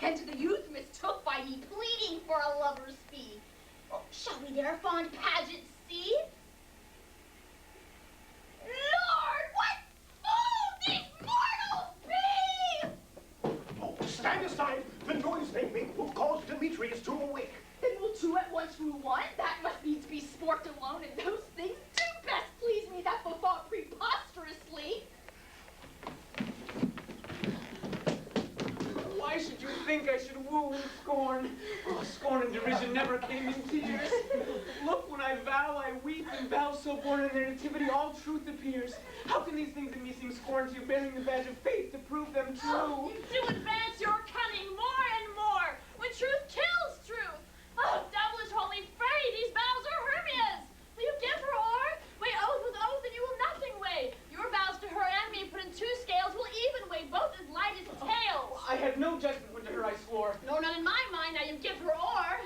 and the youth mistook by me pleading for a lover's fee. Oh, shall we their fond pageant see? Lord, what fools these mortals be! Oh, stand aside! The noise they make will cause Demetrius to awake. Then we'll two at once rue one. That must needs be sport alone, and those things do best please me that bethought preposterously. Why should you think I should woo and scorn? Oh, scorn and derision never came in tears. Look, when I vow, I weep, and vows so born in their nativity, all truth appears. How can these things in me seem scorn to you, bearing the badge of faith to prove them true? Oh, you do advance your cunning more and more, when truth kills truth. Oh, devilish holy fray, these vows are Hermia's. Will you give her o'er? Weigh oath with oath, and you will nothing weigh. Your vows to her and me put in two scales will even weigh, both as light as tails. I had no judgment when to her I swore. Nor none in my mind, now you give her o'er.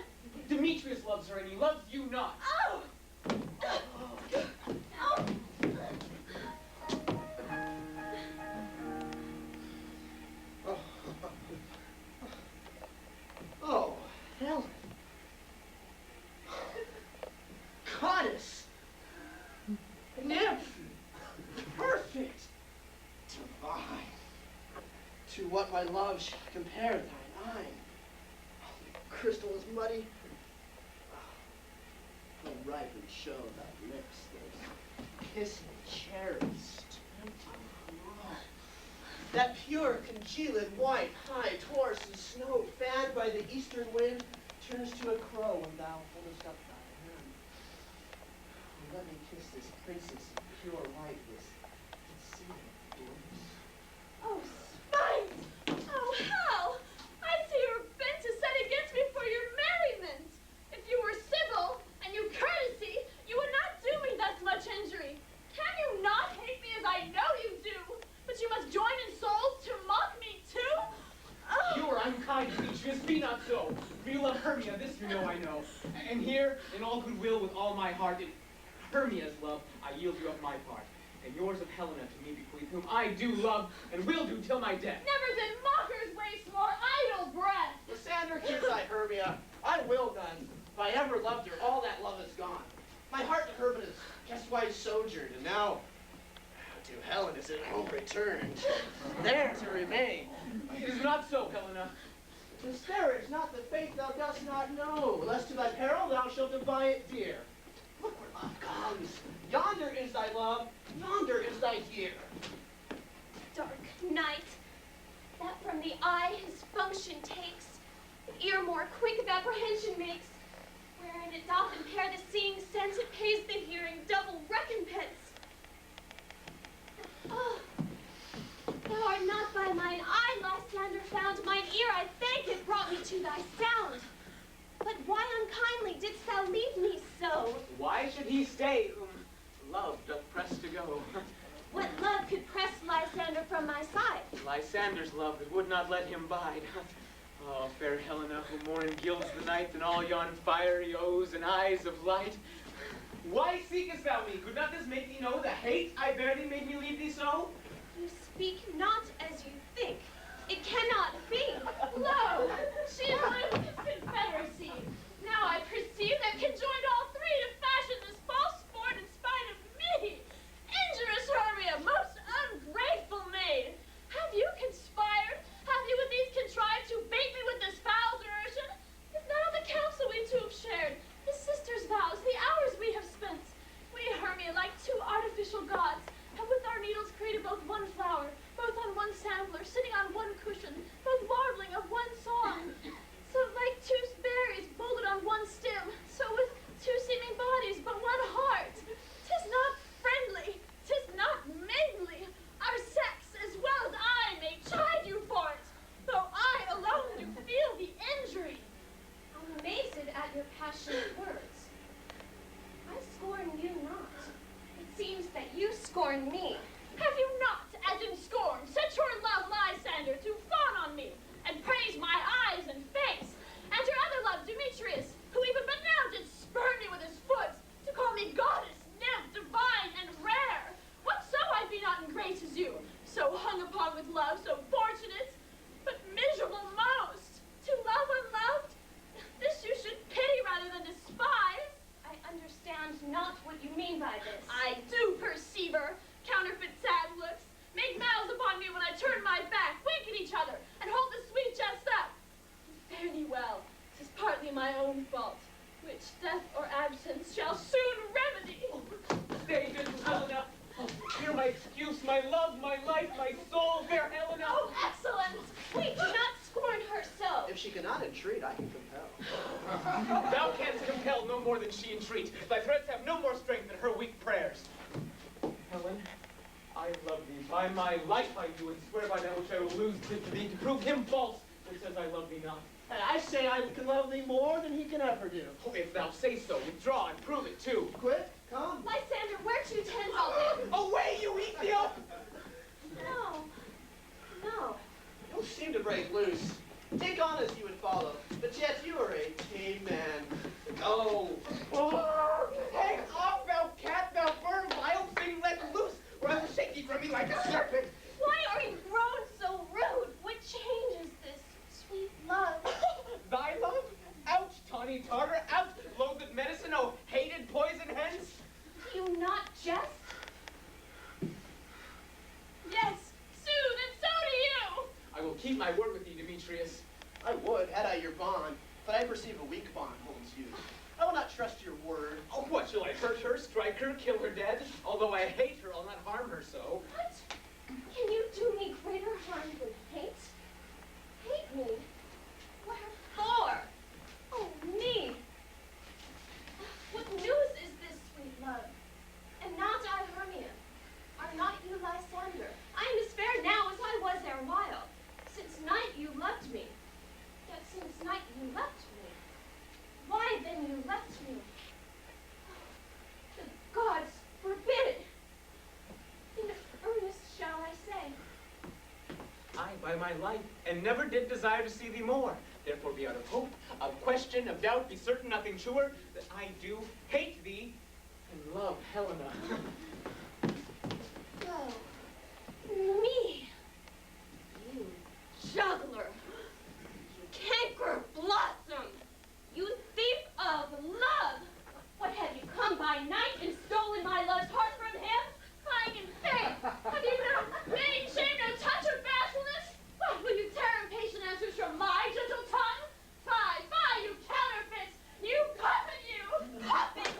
Demetrius loves her, and he loves you not. Oh! Oh! Oh, Helen. Goddess. Nymph. Perfect. Divine. To what my love shall compare thine eye. Oh, the crystal is muddy. How ripely show thy lips, those kissing cherries. That pure congealed white hide horse in snow, fanned by the eastern wind, turns to a crow when thou holdest up thy hand. Oh, let me kiss this princess in pure whiteness, concealing bliss. Oh, spite! Oh, how! I see you are bent to set against me for your merriment. If you were civil, and you courtesy, you would not do me thus much injury. Can you not hate me as I know you do? But you must join in souls to mock me too? Oh. You are unkind, Demetrius, be not so. For you love Hermia, this you know I know. And here, in all goodwill, with all my heart, in Hermia's love, I yield you up my part. And yours of Helena to me bequeath, whom I do love, and will do till my death. Never did mockers waste more idle breath. Lysander, hear thy Hermia. I will none. If I ever loved her, all that love is gone. My heart to her but is just why sojourned, and now to Helen is it home returned, there to remain. It is not so, Helena. Disparage not the faith thou dost not know, lest to thy peril thou shalt buy it dear. Look where love comes. Yonder is thy love, yonder is thy year. Dark night, that from the eye his function takes, the ear more quick of apprehension makes, wherein it doth impair the seeing sense, it pays the hearing double recompense. Oh, thou art not by mine eye, Lysander, found. Mine ear, I thank it, brought me to thy sound. But why unkindly didst thou leave me so? Why should he stay whom love doth press to go? What love could press Lysander from my side? Lysander's love that would not let him bide. Oh, fair Helena, who more engilds the night than all yon fiery O's and eyes of light. Why seekest thou me? Could not this make thee know the hate I bear thee made me leave thee so? You speak not as you think. It cannot be. Lo, she is mine with his confederacy. Now I perceive that conjoined all three to fashion this false sport in spite of me. Injurious Hermia, most ungrateful maid. Have you conspired? Have you with these contrived to bait me with this foul diversion? Is not on the counsel we two have shared, the sisters' vows, the hours we have spent? We, Hermia, like two artificial gods, have with our needles created both one flower, both on one sampler, sitting on one cushion, both warbling of one song. So like two berries bolted on one stem, so with two seeming bodies, but one heart. 'Tis not friendly, 'tis not maidenly. Our sex, as well as I, may chide you for it, though I alone do feel the injury. I'm amazed at your passionate words. I scorn you not. It seems that you scorn me. Have you not, as in scorn, set your love, Lysander, to fawn on me, and praise my eyes and face, and your other love, Demetrius, who even but now did spurn me with his foot, to call me goddess, nymph, divine, and rare? What so I be not in grace as you, so hung upon with love, so fortunate, but miserable most? my own fault, which death or absence shall soon remedy. Stay, gentle Helena. Hear my excuse, my love, my life, my soul, fair Helena. Oh, excellence! Wait, do not scorn her so. If she cannot entreat, I can compel. Thou canst compel no more than she entreat. Thy threats have no more strength than her weak prayers. Helen, I love thee. By my life I do, and swear by that which I will lose to thee, to prove him false that says I love thee not. And I say I can love thee more than he can ever do. Oh, if thou say so, withdraw and prove it too. Quick, come. Lysander, where to tend all this? Away, you Ethiop! No. You seem to break loose. Take on as you would follow, but yet you are a tame man. Go! Oh, hang off, thou cat, thou bird, vile thing, let loose, or I will shake thee from me like a serpent. Why are you grown so rude? What changes this sweet love? Thy love? Ouch, tawny tartar, ouch, loathed medicine, oh, hated poison hence. Do you not jest? Yes, soon, and so do you. I will keep my word with thee, Demetrius. I would, had I your bond, but I perceive a weak bond holds you. I will not trust your word. Oh, what, shall I hurt her, strike her, kill her dead? Although I hate her, I'll not harm her so. What? Can you do me greater harm than hate? Hate me? Wherefore? Oh, me! What news is this, sweet love? And not I, Hermia? Are not you Lysander? I am as fair now as I was erewhile. Since night you loved me. Yet since night you left me. Why then you left me? The gods forbid it. In earnest shall I say. I, by my life, and never did desire to see thee more. Therefore be out of hope, of question, of doubt, be certain nothing truer, that I do hate thee and love Helena. Oh, me. You juggler. You canker blossom. You thief of love. What have you come by night and stolen my love's heart from him? Crying in faith. Have you no vain shame, no touch of bashfulness? What will you tear impatient answers from my gentle tongue? Fie, fie, you counterfeits! You puppet, you! Puppet!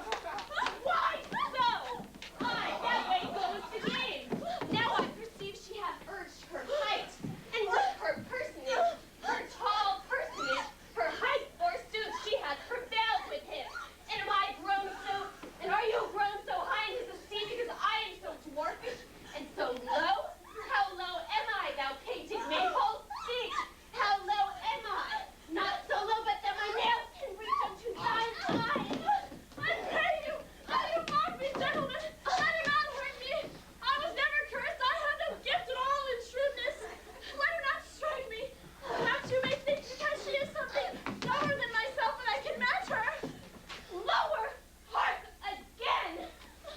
Why so? I, that way goes to gain. Now I perceive she hath urged her height, and with her personage, her tall personage, her height forsooth, she hath prevailed with him. And am I grown so, and are you grown so high in his esteem because I am so dwarfish and so low? How low am I, thou painted maypole? Speak! How low am I? Not so low, but that my nails can reach unto thine eyes. I pray you, mock me, gentlemen. Let her not hurt me. I was never cursed. I have no gift at all in shrewdness. Let her not strike me. Perhaps you may think because she is something lower than myself that I can match her. Lower! Hark again!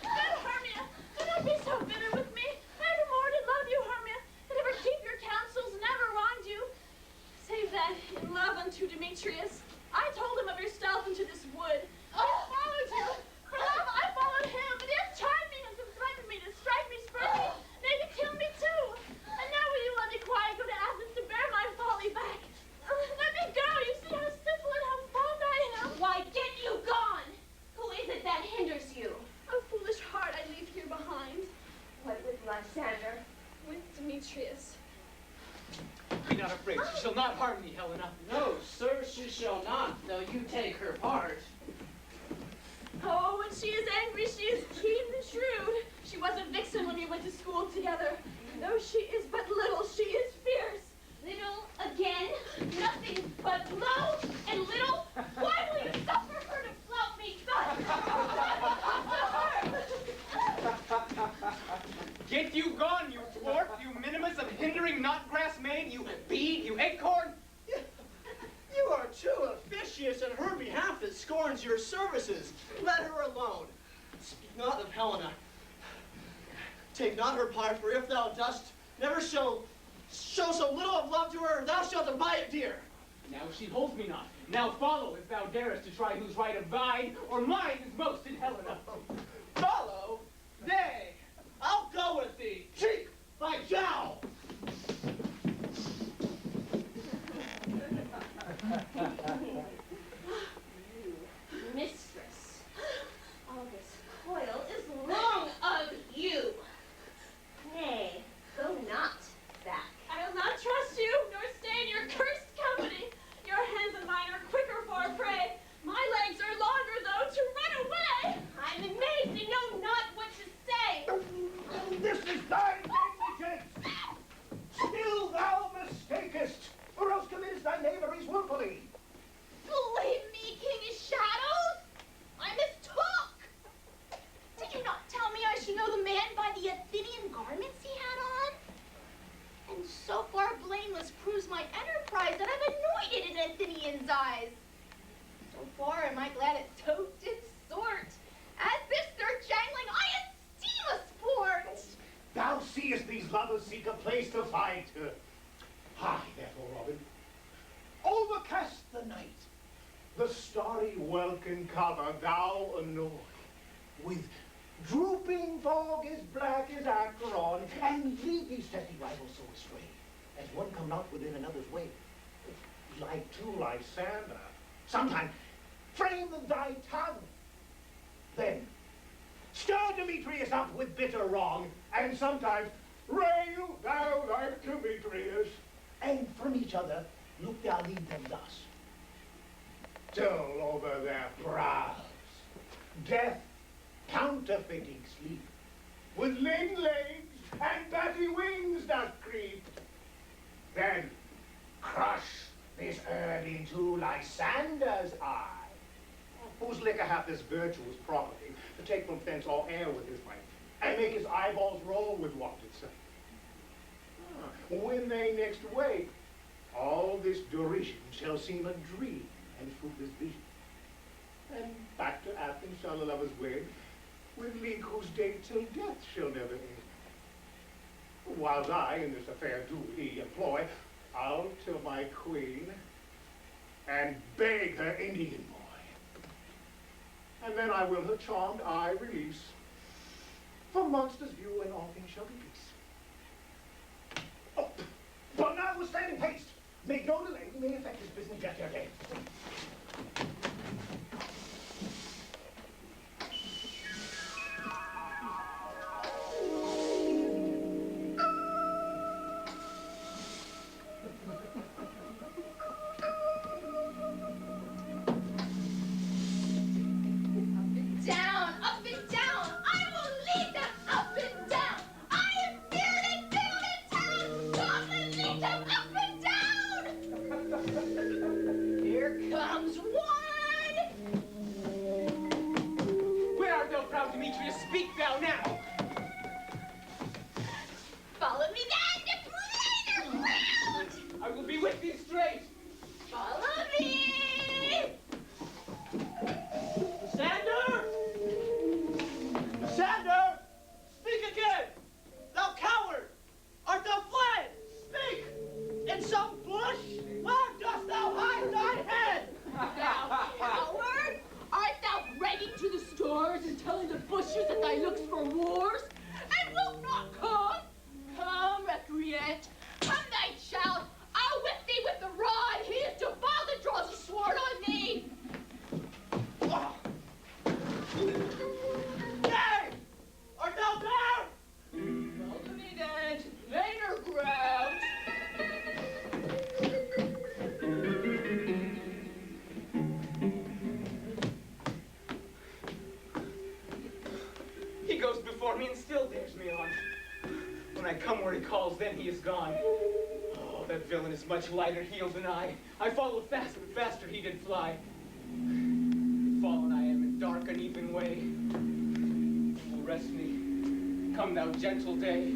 Good Hermia, do not be so bitter with me. I ever more did love you, Hermia, that ever keep your counsels, never wronged you. Save that in love unto Demetrius. I told him of yourself into this wood. I followed you. For love, I followed him, but he has charmed me and threatened me to strike me, spurn me, nay, to kill me too. And now will you let me quiet go to Athens to bear my folly back? Let me go. You see how simple and how fond I am. Why, get you gone! Who is it that hinders you? A foolish heart I leave here behind. What with Lysander? With Demetrius. Be not afraid, she shall not harm thee, Helena. No, sir, she shall not, though you take her part. Oh, when she is angry, she is keen and shrewd. She was a vixen when we went to school together. Though she is but little, she is fierce. Little again? Nothing but low and little? Why will you suffer her to flout me thus? Get you gone, you dwarf, you minimus of hindering not grass maid, you bead, you acorn. You are too officious in her behalf that scorns your services. Let her alone. Speak not of Helena. Take not her part, for if thou dost, never show so little of love to her, thou shalt abide it dear. Now she holds me not. Now follow if thou darest to try whose right of thine or mine is most in Helena. Follow? Nay, I'll go with thee, cheek by jowl. in Athenian's eyes. So far am I glad it toast its sort. As this their jangling I esteem a sport. Thou seest these lovers seek a place to fight. High, therefore, Robin, overcast the night. The starry welkin cover thou annoy. With drooping fog as black as Acheron, and lead these testy rivals so astray, as one come not within another's way. Like to Lysander, sometime frame thy tongue. Then stir Demetrius up with bitter wrong, and sometimes rail thou like Demetrius. And from each other look thou lead them thus, till over their brows death counterfeiting sleep, with lean legs and batty wings doth creep. Then crush this urn into Lysander's eye, whose liquor hath this virtuous property, to take from thence all air with his might, and make his eyeballs roll with wonted sight. When they next wake, all this derision shall seem a dream and fruitless vision. And back to Athens shall the lovers wed, with league whose date till death shall never end. Whiles I in this affair do he employ, I'll to my queen and beg her Indian boy. And then I will her charmed eye release from monsters' view, and all things shall be peace. Oh, but notwithstanding haste, make no delay, we may effect this business yet ere day. Then he is gone. Oh, that villain is much lighter heeled than I. I followed fast, and faster he did fly. Fallen I am in dark, uneven way. Oh, rest me. Come, thou gentle day.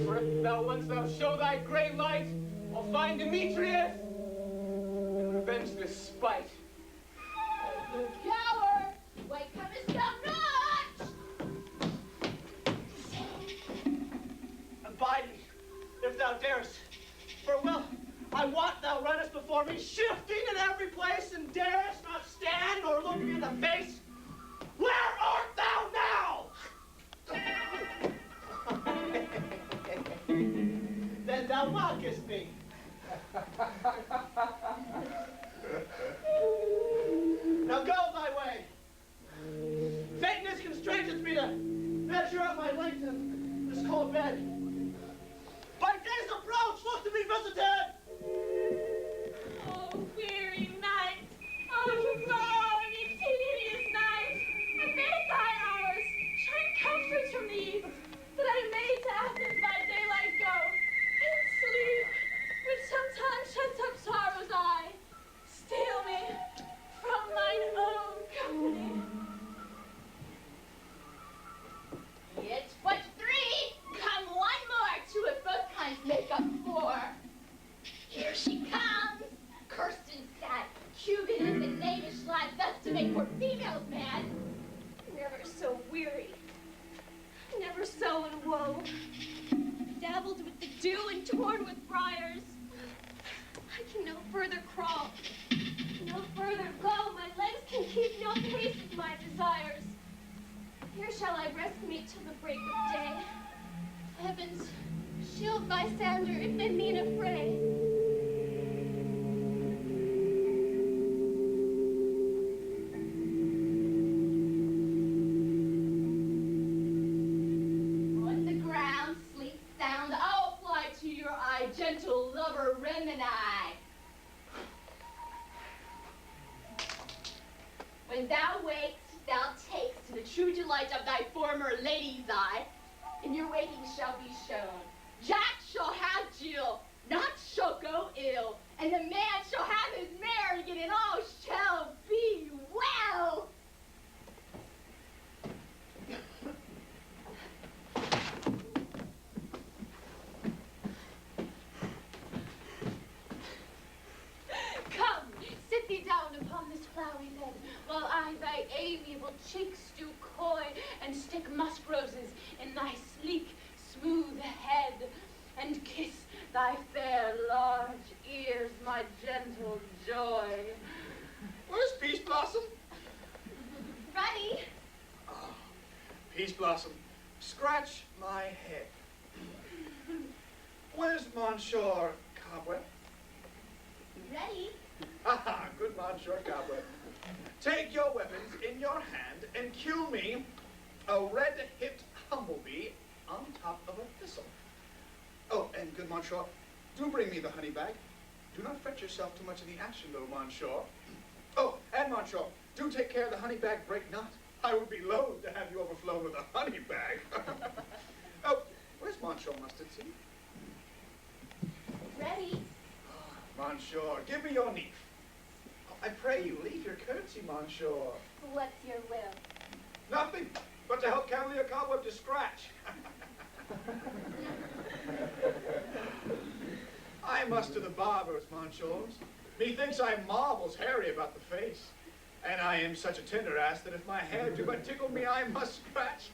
For if thou once thou show thy gray light, I'll find Demetrius and revenge this spite. You coward! Why comest thou not? Abide me, if thou darest. For well, I wot thou runnest before me, shifting in every place, and darest not stand or look me in the face. Where art thou now? Then thou mockest me. Now go thy way. Faintness constraineth me to measure up my length in this cold bed. By day's approach, look to be visited! Oh, weary night! Oh, long and tedious night! And may thy hours shine comforts from the east, that I may to Athens by daylight go, and sleep, so in woe. Dabbled with the dew and torn with briars. I can no further crawl, no further go. My legs can keep no pace with my desires. Here shall I rest me till the break of day. Heavens, shield bystander if they mean a fray. On the ground, sleep sound, I'll fly to your eye, gentle lover Remini. When thou wakest, thou takest the true delight of thy former lady's eye, and your waking shall be shown. Jack shall have Jill, not shall go ill, and the man shall have his Marion, and all shall be well. Come, sit thee down upon this flowery bed, while I thy amiable cheeks do coy, and stick musk roses in thy sleek, smooth head, and kiss thy fair large ears, my gentle joy. Where's Peace Blossom? Ready? Oh, Peace Blossom, scratch my head. Where's Monsieur Cobweb? Ready? Ah, good Monsieur Cobweb. Take your weapons in your hand and kill me a red-hipped humblebee on top of a thistle. Oh, and good Monsieur, do bring me the honey bag. Do not fret yourself too much in the action, little Monsieur. Oh, and Monsieur, do take care the honey bag break not. I would be loath to have you overflow with a honey bag. Oh, where's Monsieur Mustard Seed? Ready? Monsieur, give me your niece. Oh, I pray you, leave your curtsy, Monsieur. What's your will? Nothing but to help Cavalier Cobweb to scratch. I must to the barber's, Monsieurs. Methinks I marvels hairy about the face. And I am such a tender ass that if my hair do but tickle me, I must scratch.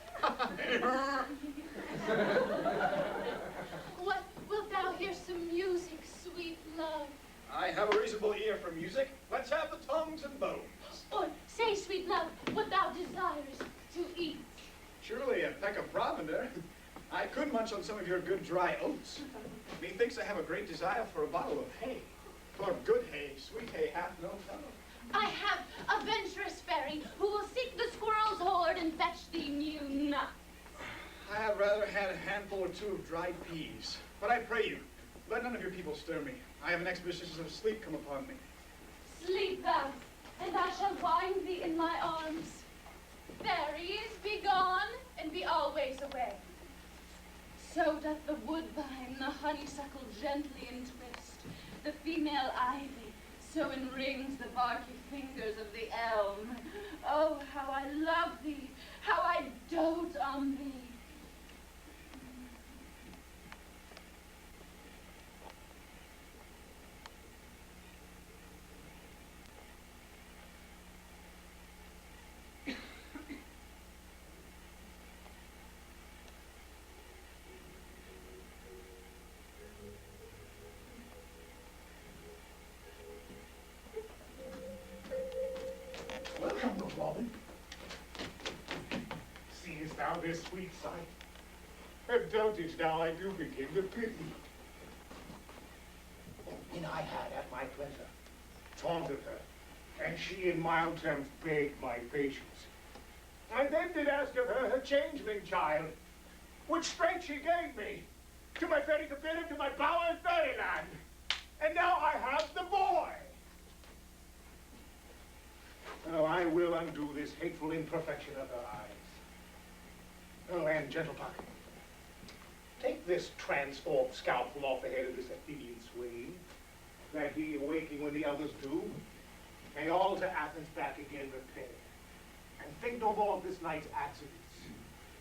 What, wilt thou hear some music, sweet love? I have a reasonable ear for music. Let's have the tongues and bones. Or say, sweet love, what thou desires to eat. Surely a peck of provender. I could munch on some of your good dry oats. Methinks I have a great desire for a bottle of hay. For good hay, sweet hay hath no fellow. I have a venturous fairy who will seek the squirrel's hoard and fetch thee new nuts. I have rather had a handful or two of dried peas. But I pray you, let none of your people stir me. I have an expedition of sleep come upon me. Sleep thou, and I shall wind thee in my arms. Fairies, be gone, and be always away. So doth the woodbine the honeysuckle gently entwist, the female ivy so enrings the barky fingers of the elm. Oh, how I love thee, how I dote on thee. Welcome, good Robin. Seest thou this sweet sight? And dotage now I do begin to pity. When I had at my pleasure taunted her, and she in mild terms begged my patience, I then did ask of her changeling child, which strength she gave me, to my fairy companion, to my bower in fairyland. And now I have the boy. Oh, I will undo this hateful imperfection of her eyes. Oh, and gentle Puck, take this transformed scalpel off the head of this Athenian swain, that he, awaking when the others do, may all to Athens back again repair. And think no more of this night's accidents,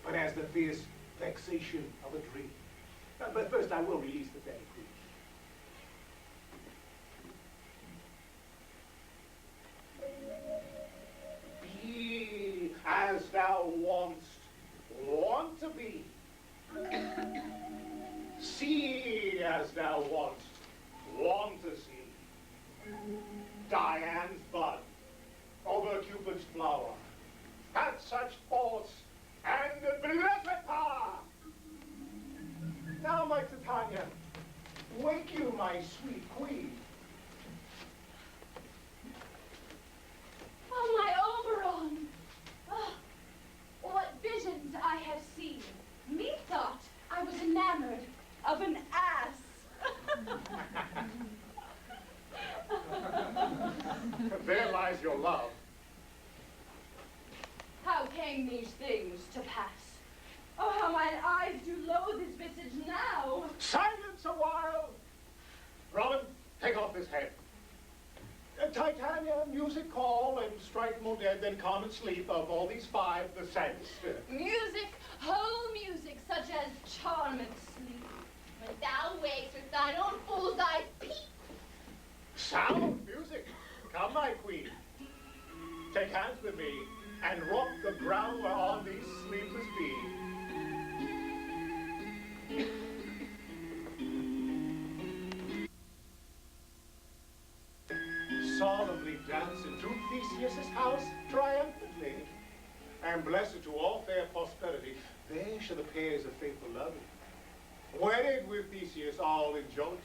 but as the fierce vexation of a dream. But first I will release the fairy queen. Be as thou want to be. as your love. How came these things to pass? Oh, how mine eyes do loathe his visage now! Silence a while! Robin, take off this head. Titania, music call and strike more dead than common sleep. Of all these five, the saddest. Music, whole music, such as charmed sleep. When thou wakes with thine own fool's eyes peep. Sound music. Come, my queen. Take hands with me and rock the ground whereon these sleepless be. Solemnly dance into Theseus' house triumphantly, and blessed to all fair posterity, there shall the pairs of faithful lovers, wedded with Theseus all in jollity.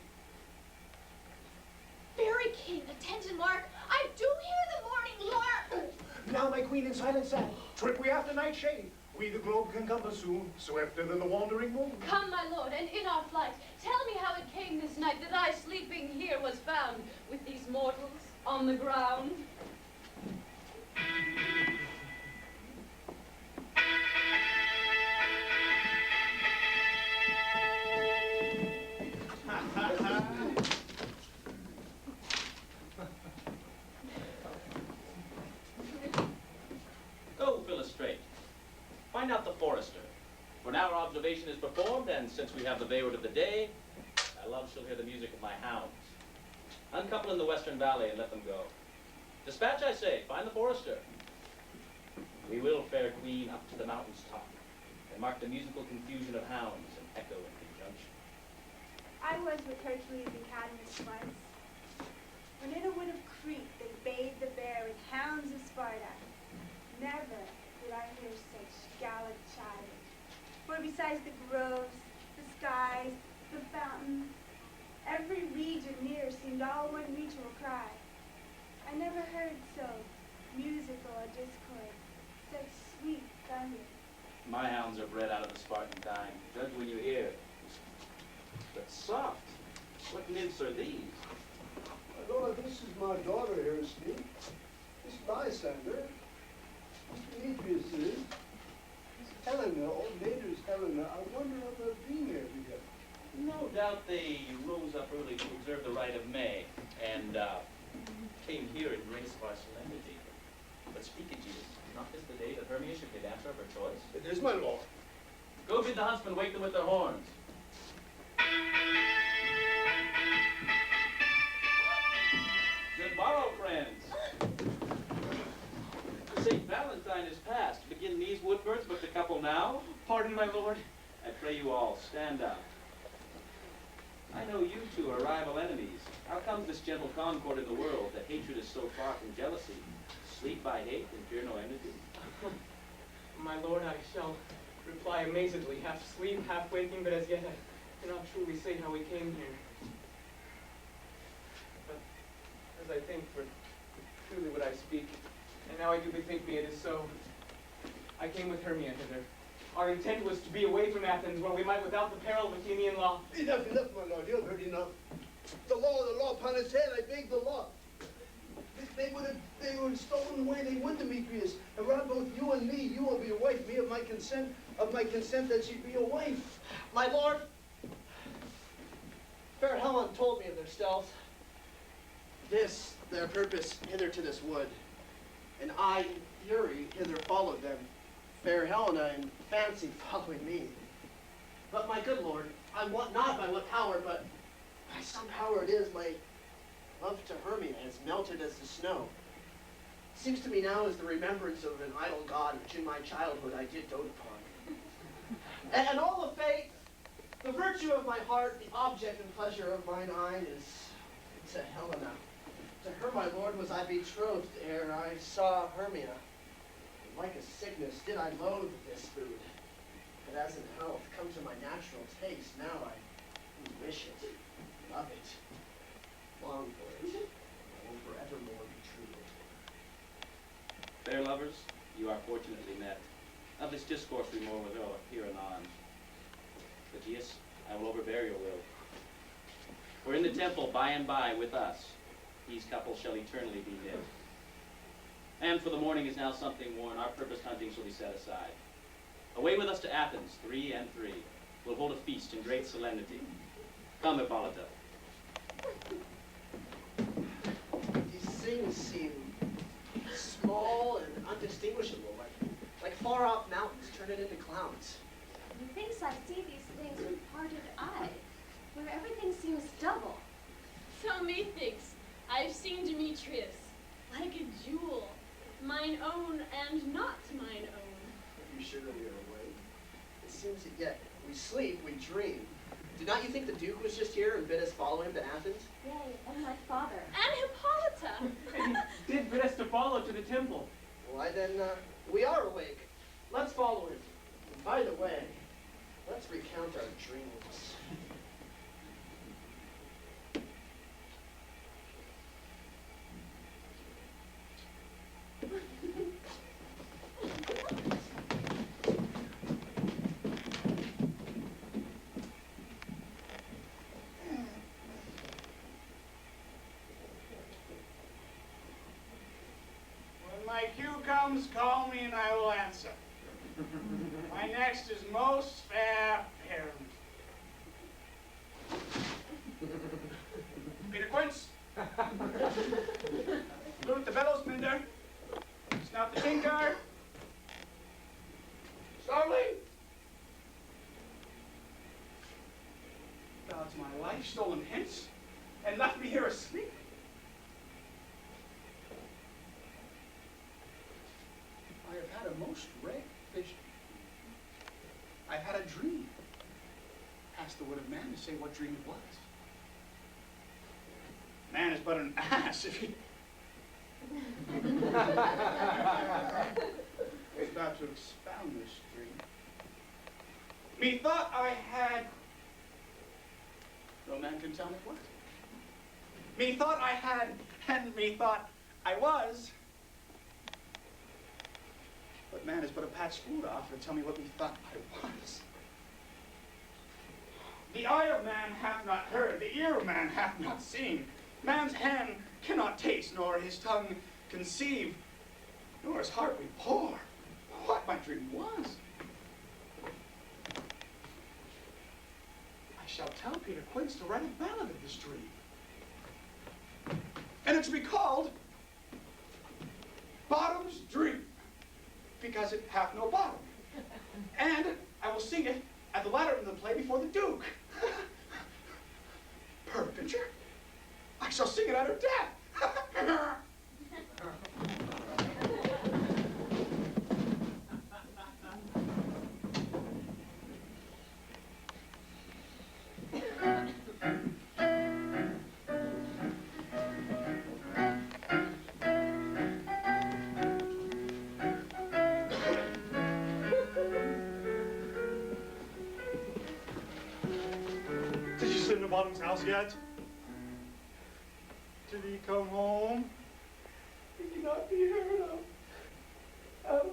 Fairy King, attention, Lark. I do hear the morning lark. Now, my queen, in silence sad, trip we after nightshade. We the globe can compass soon, swifter than the wandering moon. Come, my lord, and in our flight, tell me how it came this night that I sleeping here was found with these mortals on the ground. Go, Philostrate. Find out the forester. For now our observation is performed, and since we have the Wayward of the day, my love shall hear the music of my hounds. Uncouple in the western valley and let them go. Dispatch, I say, find the forester. We will, fair queen, up to the mountain's top, and mark the musical confusion of hounds and echo in conjunction. I was with Hercules and Cadmus once, when in a wood of Crete they bathed the bear with hounds of Sparta. Never did I hear such gallant chatter, for besides the groves, the skies, the fountains, every region near seemed all one mutual cry. I never heard so musical a discord, such sweet thunder. My hounds are bred out of the Spartan kind. Judge when you hear. But soft. What nymphs are these? My lord, this is my daughter here, Steve. Miss Lysander. Miss Demetrius is. Miss Helena, old Nader's Helena. I wonder if they've been here together. No doubt they rose up early to observe the rite of May, and came here in grace of our solemnity. But speak it, Jesus, not this the day that Hermia should be dancer of her choice? It is, my lord. Go bid the huntsmen wake them with their horns. Good morrow, friends. St. Valentine is past. Begin these woodbirds but the couple now? Pardon, my lord. I pray you all, stand up. I know you two are rival enemies. How comes this gentle concord in the world, that hatred is so far from jealousy? Sleep by hate and fear no enmity? My lord, I shall reply amazedly, half asleep, half waking, but as yet I cannot truly say how we came here. But as I think, for truly would I speak, and now I do bethink me it is so. I came with Hermia hither. Our intent was to be away from Athens, where we might, without the peril of Athenian law. Enough, enough, my lord. You have heard enough. The law upon his head. I beg the law. They would have stolen away. They would, Demetrius, and robbed both you and me. You will be a wife. Me of my consent that she be a wife. My lord, fair Helen told me of their stealth. This, their purpose, hither to this wood. And I, in fury, hither followed them. Fair Helena in fancy following me. But my good lord, I want not by what power, but by some power it is, my love to Hermia is melted as the snow. Seems to me now as the remembrance of an idol god which in my childhood I did dote upon. And all the faith, the virtue of my heart, the object and pleasure of mine eye is to Helena. To her, my lord, was I betrothed ere I saw Hermia. And like a sickness did I loathe this food. But as in health, come to my natural taste, now I wish it, love it, long for it, and will forevermore be true to it. Fair lovers, you are fortunately met. Of this discourse we more will here anon. But yes, I will overbear your will. For in the temple by and by with us, these couples shall eternally be knit. And for the morning is now something worn. Our purpose hunting shall be set aside. Away with us to Athens, 3 and 3. We'll hold a feast in great solemnity. Come, Hippolyta. These things seem small and undistinguishable, like far-off mountains turning into clouds. Methinks I see these things with parted eye, where everything seems double. So methinks I've seen Demetrius, like a jewel, mine own and not mine own. Are you sure that we are awake? It seems that yet we sleep, we dream. Did not you think the Duke was just here and bid us follow him to Athens? Yea, and my father. And Hippolyta! And he did bid us to follow to the temple. Why then, we are awake. Let's follow him. And by the way, let's recount our dreams. When my cue comes, call me and I will answer. My next is most fair parent. Peter Quince. Loot the bellows mender. Snout the tinker. Starveling. Thou's my life stolen hence and left me here asleep. I have had a most rare vision. I've had a dream. Ask the word of man to say what dream it was. Man is but an ass if he... I was about to expound this dream. Methought I had... No man can tell me what. Methought I had, and methought I was. But man is but a patched fool to offer to tell me what methought I was. The eye of man hath not heard, the ear of man hath not seen. Man's hand cannot taste, nor his tongue conceive, nor his heart repore what my dream was. I shall tell Peter Quince to write a ballad of this dream. And it's to be called Bottom's Dream, because it hath no bottom. And I will sing it at the latter end of the play before the Duke. Peradventure, I shall sing it at her death. Did you sit in the Bottom's house yet? Did he come home? He cannot be heard of.